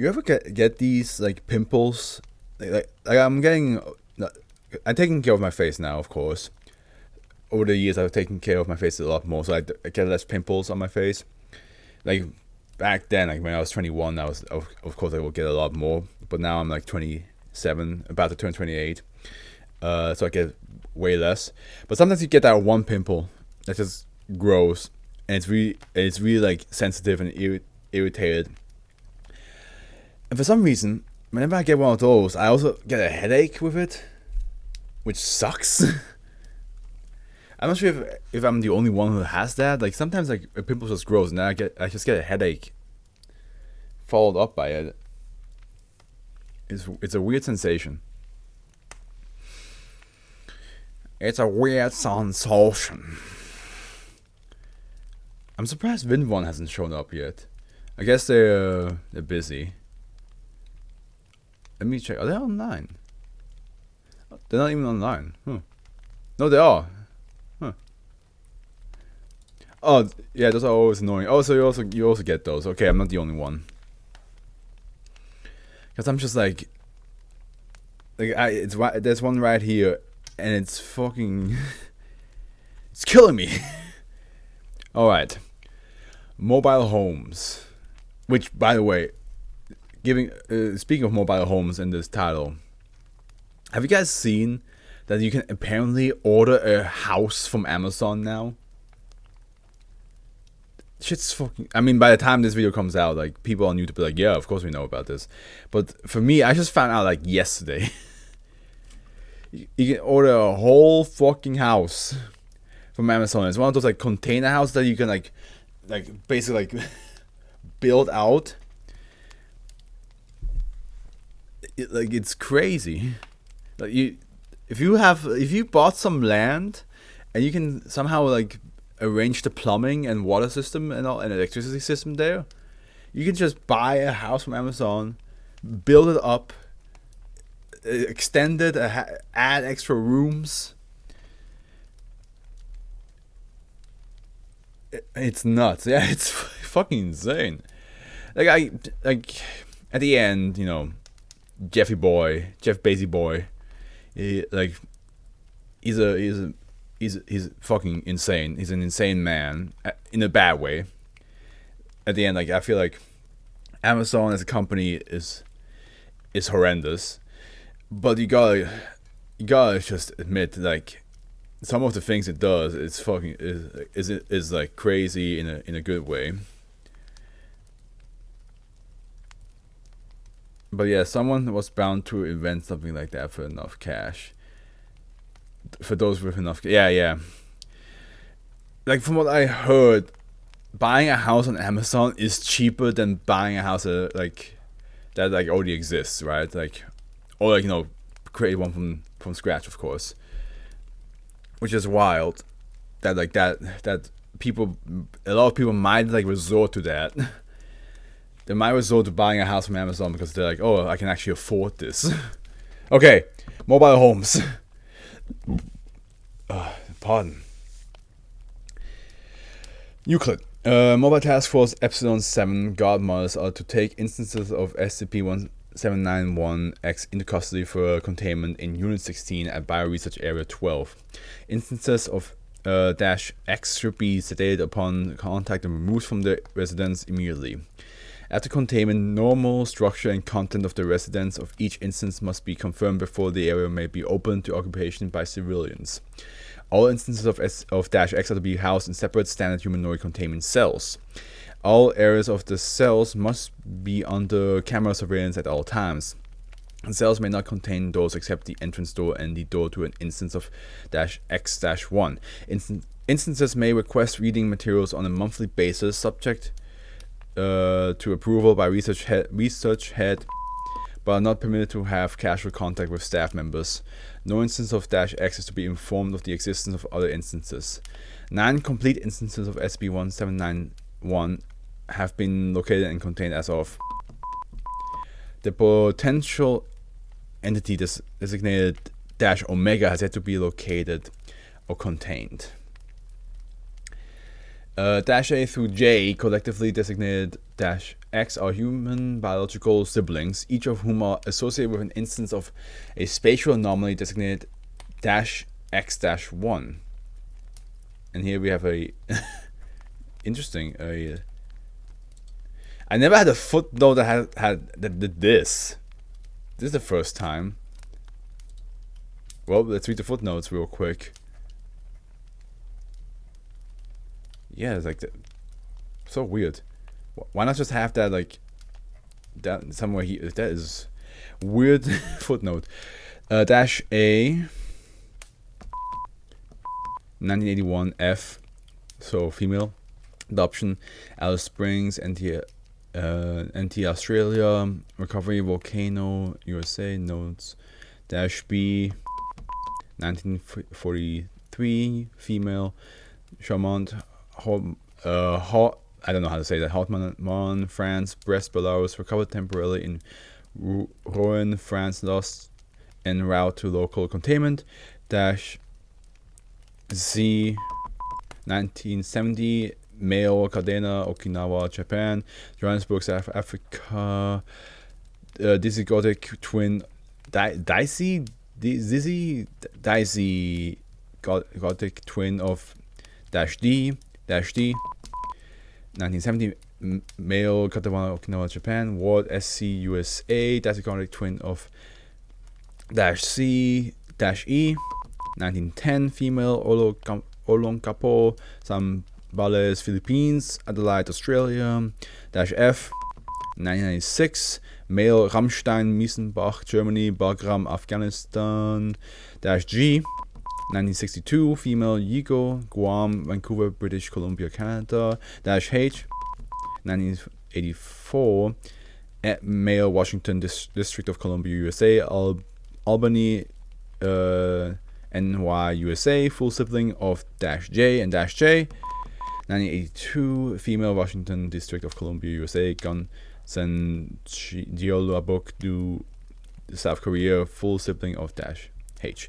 You ever get these like pimples? I'm taking care of my face now, of course. Over the years, I've taken care of my face a lot more, so I get less pimples on my face. Like back then, like when I was 21, I was of course I would get a lot more. But now I'm like 27, about to turn 28, so I get way less. But sometimes you get that one pimple that just grows, and it's really like sensitive and irritated. And for some reason, whenever I get one of those, I also get a headache with it, which sucks. I'm not sure if I'm the only one who has that. Like sometimes like a pimple just grows and then I just get a headache followed up by it. It's a weird sensation. It's a weird sensation. I'm surprised Win1 hasn't shown up yet. I guess they're busy. Let me check. Are they online? They're not even online. No, they are. Oh yeah, those are always annoying. Oh, so you also get those. Okay, I'm not the only one. Cause I'm just like there's one right here, and it's fucking, it's killing me. All right, mobile homes, which by the way, speaking of mobile homes in this title, have you guys seen that you can apparently order a house from Amazon now? Shit's fucking. I mean, by the time this video comes out, like people on YouTube be like, "Yeah, of course we know about this." But for me, I just found out like yesterday. You can order a whole fucking house from Amazon. It's one of those like container houses that you can like basically like build out. It's crazy. Like if you bought some land, and you can somehow like arrange the plumbing and water system and all and electricity system there, you can just buy a house from Amazon, build it up, extend it, add extra rooms. It's nuts. Yeah, it's fucking insane. Like at the end, you know, Jeff Bezos boy, he's fucking insane. He's an insane man in a bad way. At the end, like I feel like Amazon as a company is horrendous, but you gotta just admit like some of the things it does is like crazy in a good way. But yeah, someone was bound to invent something like that for enough cash. For those with enough, yeah. Like from what I heard, buying a house on Amazon is cheaper than buying a house that already exists, right? Like, or like, you know, create one from scratch, of course. Which is wild. That a lot of people might like resort to that. They might resort to buying a house from Amazon because they're like, oh, I can actually afford this. Okay, mobile homes. Pardon. Euclid. Mobile Task Force Epsilon 7 guard models are to take instances of SCP-1791-X into custody for containment in Unit 16 at Bioresearch Area 12. Instances of -X should be sedated upon contact and removed from the residence immediately. After containment, normal structure and content of the residence of each instance must be confirmed before the area may be opened to occupation by civilians. All instances of -X are to be housed in separate standard humanoid containment cells. All areas of the cells must be under camera surveillance at all times. And cells may not contain doors except the entrance door and the door to an instance of -X-1. Instances may request reading materials on a monthly basis, subject to approval by research head, but are not permitted to have casual contact with staff members. No instance of -X is to be informed of the existence of other instances. 9 complete instances of SCP-1791 have been located and contained as of. The potential entity designated -Omega has yet to be located or contained. Dash A through J, collectively designated dash X, are human biological siblings, each of whom are associated with an instance of a spatial anomaly designated dash X dash 1. And here we have a interesting. I never had a footnote that that did this. This is the first time. Well, let's read the footnotes real quick. Yeah, it's like so weird. Why not just have that like that somewhere here? That is weird footnote. Dash A 1981 F, so female, adoption, Alice Springs, NT Australia, recovery, volcano, USA, notes. Dash B 1943 female, Charmant, I don't know how to say that. Hautman, France, Brest, Belarus, recovered temporarily in Rouen, France, lost en route to local containment. Dash Z 1970 male, Cadena, Okinawa, Japan, Johannesburg, South Africa, dizygotic twin, Dicey gotic twin of dash D 1970 male, Katawana, Okinawa, Japan, Ward, SC, USA, dizygotic twin of dash C dash E 1910 female, Olongapo, Zambales, Philippines, Adelaide, Australia, dash F 1996 male, Rammstein, Miesenbach, Germany, Bagram, Afghanistan, dash G 1962 female, Yigo, Guam, Vancouver, British Columbia, Canada, dash H 1984 male, Washington District of Columbia, USA, Albany, NY, USA, full sibling of dash J and dash J. 1982 female, Washington District of Columbia, USA, Gunsen Jeolabuk, do South Korea, full sibling of dash H.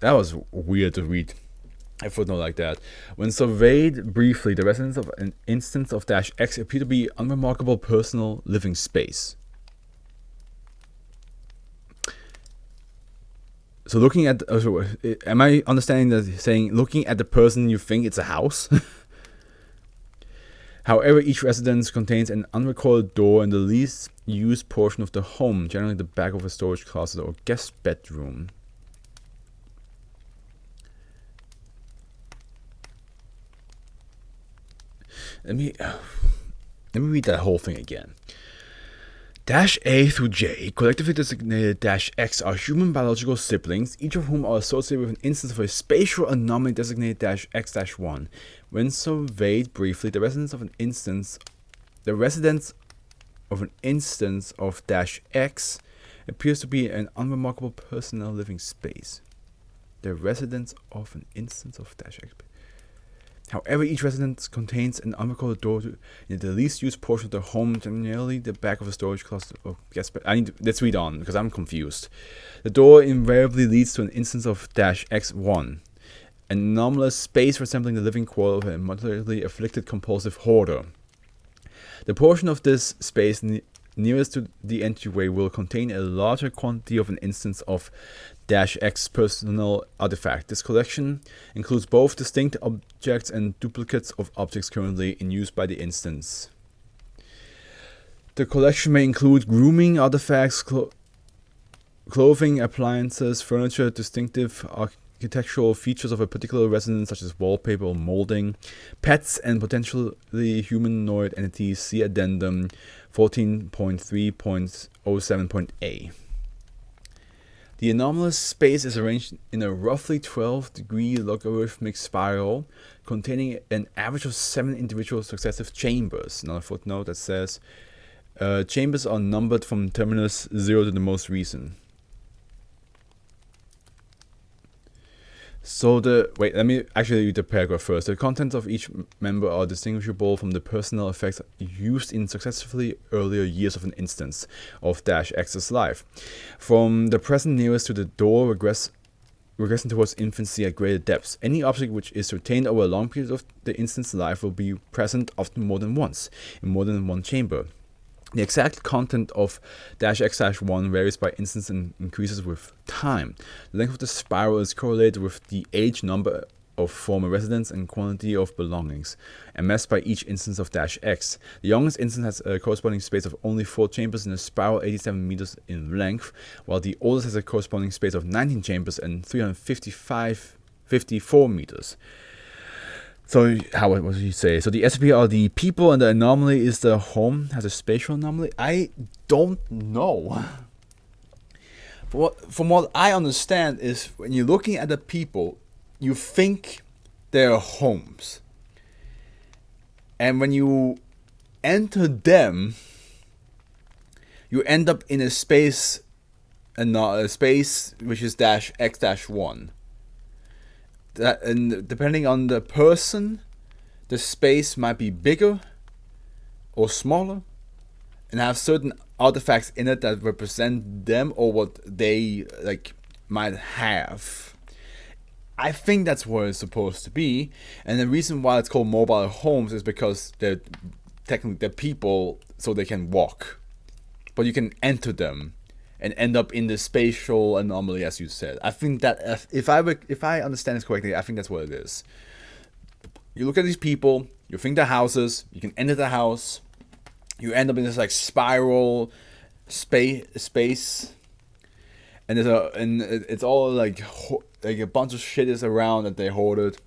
That was weird to read a footnote like that. When surveyed briefly, the residents of an instance of dash X appear to be unremarkable personal living space. So looking at, am I understanding that saying looking at the person you think it's a house? However, each residence contains an unrecorded door in the least used portion of the home, generally the back of a storage closet or guest bedroom. Let me read that whole thing again. Dash A through J, collectively designated dash X, are human biological siblings, each of whom are associated with an instance of a spatial anomaly designated dash X dash 1. When surveyed briefly, the residents of an instance of dash X appears to be an unremarkable personal living space. The residents of an instance of dash X. However, each residence contains an unrecorded door in the least used portion of the home, generally the back of a storage closet. Let's read on because I'm confused. The door invariably leads to an instance of dash X1, an anomalous space resembling the living quarter of a moderately afflicted compulsive hoarder. The portion of this space nearest to the entryway will contain a larger quantity of an instance of dash X personal artifact. This collection includes both distinct objects and duplicates of objects currently in use by the instance. The collection may include grooming artifacts, clothing, appliances, furniture, distinctive architectural features of a particular residence such as wallpaper or molding, pets, and potentially humanoid entities. See addendum 14.3.07.A. The anomalous space is arranged in a roughly 12-degree logarithmic spiral containing an average of 7 individual successive chambers. Another footnote that says chambers are numbered from terminus 0 to the most recent. So let me actually read the paragraph first. The contents of each member are distinguishable from the personal effects used in successively earlier years of an instance of dash X's life. From the present nearest to the door regress regressing towards infancy at greater depths. Any object which is retained over a long period of the instant's life will be present often more than once, in more than one chamber. The exact content of -X-1 varies by instance and increases with time. The length of the spiral is correlated with the age, number of former residents, and quantity of belongings, amassed by each instance of -X. The youngest instance has a corresponding space of only 4 chambers in a spiral 87 meters in length, while the oldest has a corresponding space of 19 chambers and 354 meters. So, what did you say? So the SCP are the people and the anomaly is the home, has a spatial anomaly? I don't know. From what I understand is when you're looking at the people, you think they're homes. And when you enter them, you end up in a space, a space which is -X-1. And depending on the person, the space might be bigger or smaller and have certain artifacts in it that represent them or what they might have. I think that's what it's supposed to be, and the reason why it's called mobile homes is because they're technically they're people, so they can walk, but you can enter them and end up in the spatial anomaly, as you said. I think that if I understand this correctly, I think that's what it is. You look at these people, you think they're houses, you can enter the house, you end up in this spiral space, and it's all like a bunch of shit is around that they hoarded.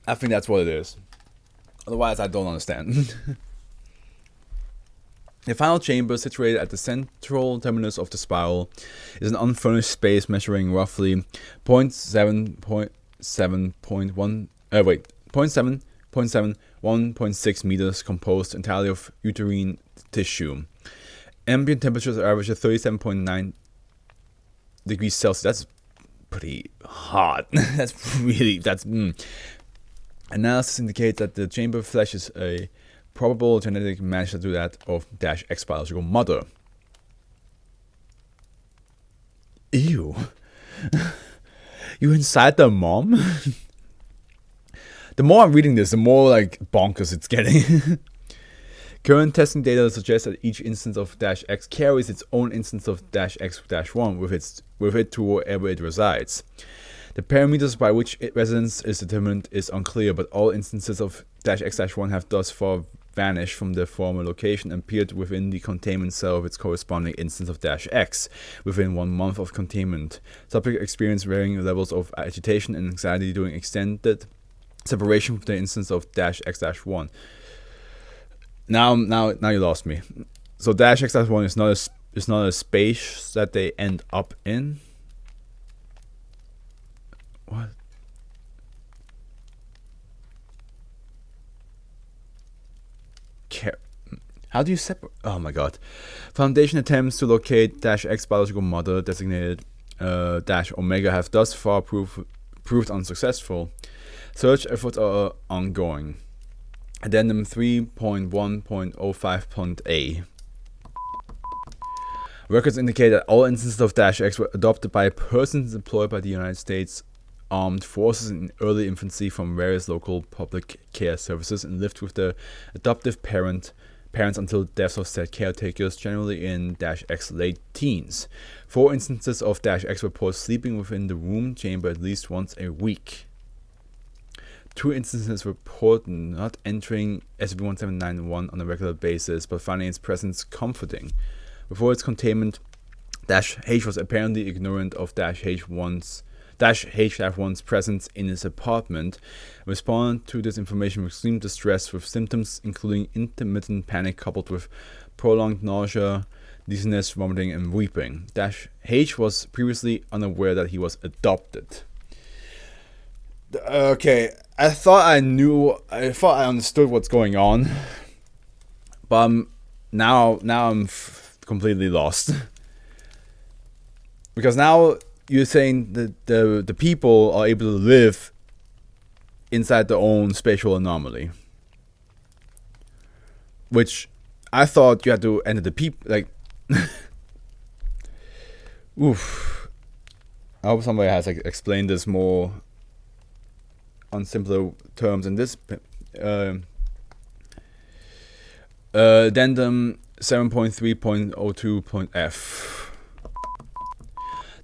I think that's what it is. Otherwise, I don't understand. The final chamber, situated at the central terminus of the spiral, is an unfurnished space measuring roughly 1.6 meters, composed entirely of uterine tissue. Ambient temperatures average at 37.9 degrees Celsius. That's pretty hot. Analysis indicates that the chamber flesh is a probable genetic match to that of -X biological mother. Ew. You inside the mom? The more I'm reading this, the more bonkers it's getting. Current testing data suggests that each instance of -X carries its own instance of -X-1 with it to wherever it resides. The parameters by which residence is determined is unclear, but all instances of -X-1 have thus far vanished from their former location and appeared within the containment cell of its corresponding instance of -X within 1 month of containment. Subjects experience varying levels of agitation and anxiety during extended separation from the instance of -X-1. Now you lost me. So -X-1 is not a space that they end up in. What? How do you separate? Oh my god. Foundation attempts to locate -X biological mother, designated -Omega, have thus far proved unsuccessful. Search efforts are ongoing. Addendum 3.1.05.A. Records indicate that all instances of -X were adopted by persons employed by the United States Armed Forces in early infancy from various local public care services and lived with their adoptive parents until deaths of said caretakers, generally in -X late teens. 4 instances of -X report sleeping within the room chamber at least once a week. 2 instances report not entering SCP-1791 on a regular basis, but finding its presence comforting. Before its containment, -H was apparently ignorant of -H-1's presence in his apartment, responded to this information with extreme distress with symptoms including intermittent panic coupled with prolonged nausea, dizziness, vomiting, and weeping. -H was previously unaware that he was adopted. Okay, I thought I understood what's going on, but now I'm completely lost. Because now you're saying that the people are able to live inside their own spatial anomaly, which I thought you had to enter the people Oof. I hope somebody has explained this more on simpler terms in this addendum 7.3.02.f.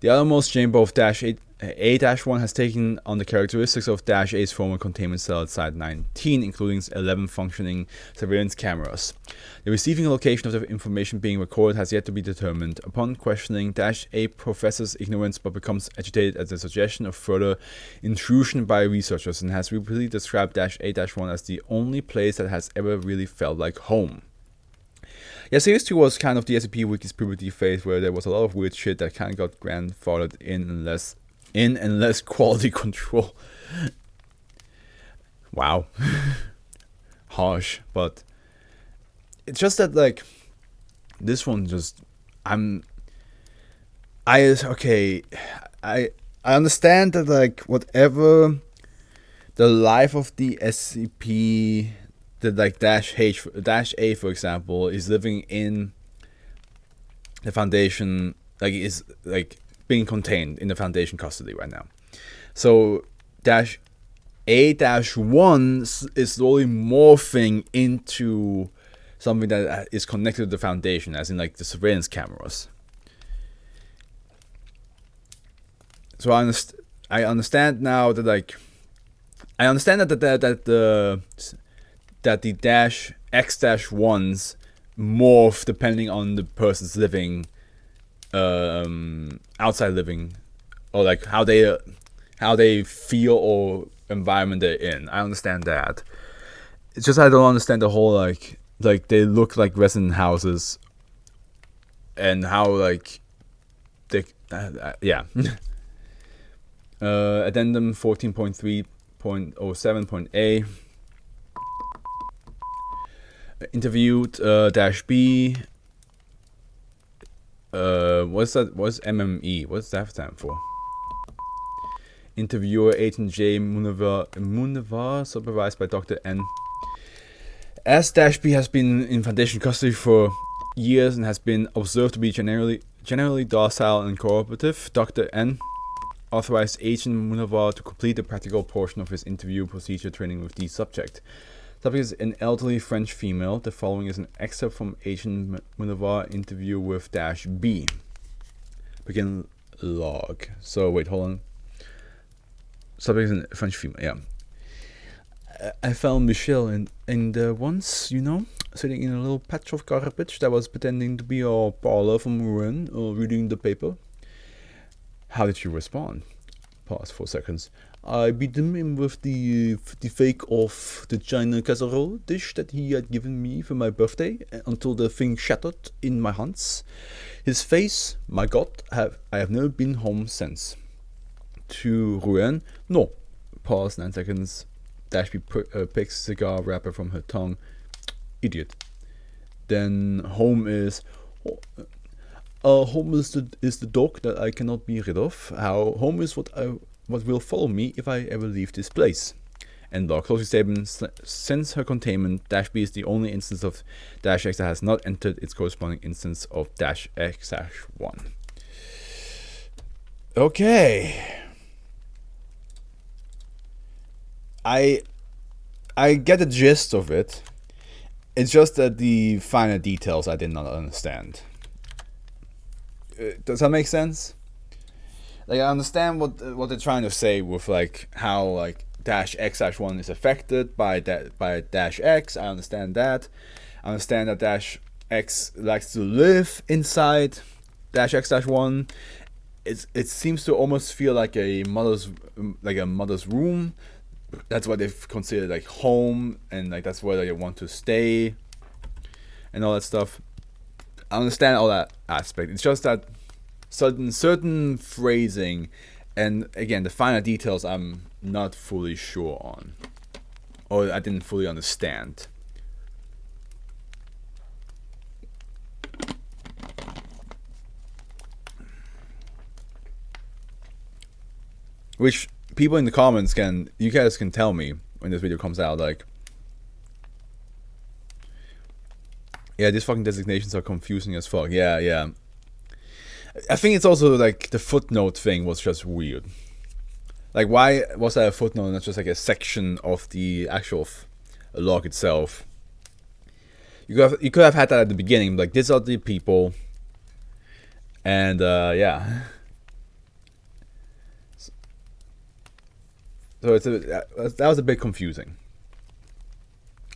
The outermost chamber of A-1 has taken on the characteristics of -A's former containment cell at Site 19, including 11 functioning surveillance cameras. The receiving location of the information being recorded has yet to be determined. Upon questioning, -A professes ignorance but becomes agitated at the suggestion of further intrusion by researchers and has repeatedly described -A-1 as the only place that has ever really felt like home. Yeah, Series 2 was kind of the SCP Wiki's puberty phase where there was a lot of weird shit that kind of got grandfathered in and less quality control. Wow. Harsh, but it's just that like this one just I understand that like whatever the life of the SCP that like -A for example is living in the Foundation, like is like being contained in the Foundation custody right now. So -A-1 is slowly morphing into something that is connected to the Foundation, as in like the surveillance cameras. So I understand now that like I understand that the -X-1s morph depending on the person's living outside living, or like how they feel or environment they're in. I understand that. It's just I don't understand the whole like they look like resident houses and how like they yeah. Addendum 14.3.07.A. Interviewed -B. What's that? What's MME? What's that stand for? Interviewer Agent J. Munivar, supervised by Dr. N. As -B has been in Foundation custody for years and has been observed to be generally docile and cooperative, Dr. N authorized Agent Munivar to complete the practical portion of his interview procedure training with the subject. Subject is an elderly French female. The following is an excerpt from Agent Munivar interview with -B. Begin log. So wait, hold on. Subject is a French female. Yeah. I found Michelle and once, sitting in a little patch of garbage that was pretending to be our parlor from Rouen, reading the paper. How did you respond? Pause 4 seconds. I beat him in with the fake of the China casserole dish that he had given me for my birthday until the thing shattered in my hands. His face, my God, I have never been home since. To Rouen, no. Pause 9 seconds. -B picks cigar wrapper from her tongue. Idiot. Then home is the dog that I cannot be rid of. Home is what will follow me if I ever leave this place. And log closing statement. Since her containment, -B is the only instance of -X that has not entered its corresponding instance of -X-1. Okay. I get the gist of it. It's just that the finer details I did not understand. Does that make sense? Like I understand what they're trying to say with like how like -X-1 is affected by -X. I understand that. I understand that -X likes to live inside -X-1. It seems to almost feel like a mother's room. That's what they've considered like home, and like that's where they want to stay and all that stuff. I understand all that aspect. It's just that certain phrasing, and again the finer details I'm not fully sure on, or I didn't fully understand. Which people in the comments you guys can tell me when this video comes out, like, yeah, these fucking designations are confusing as fuck. Yeah. I think it's also like the footnote thing was just weird. Like, why was that a footnote, not just like a section of the actual log itself? You could have had that at the beginning, like, these are the people, and yeah. So that was a bit confusing.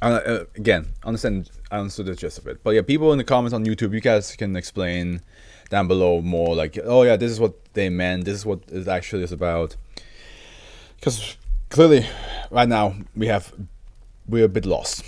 Again, I understood the gist of it. But yeah, people in the comments on YouTube, you guys can explain down below more, like, oh yeah, this is what they meant, this is what it actually is about. Because clearly, right now, we're a bit lost.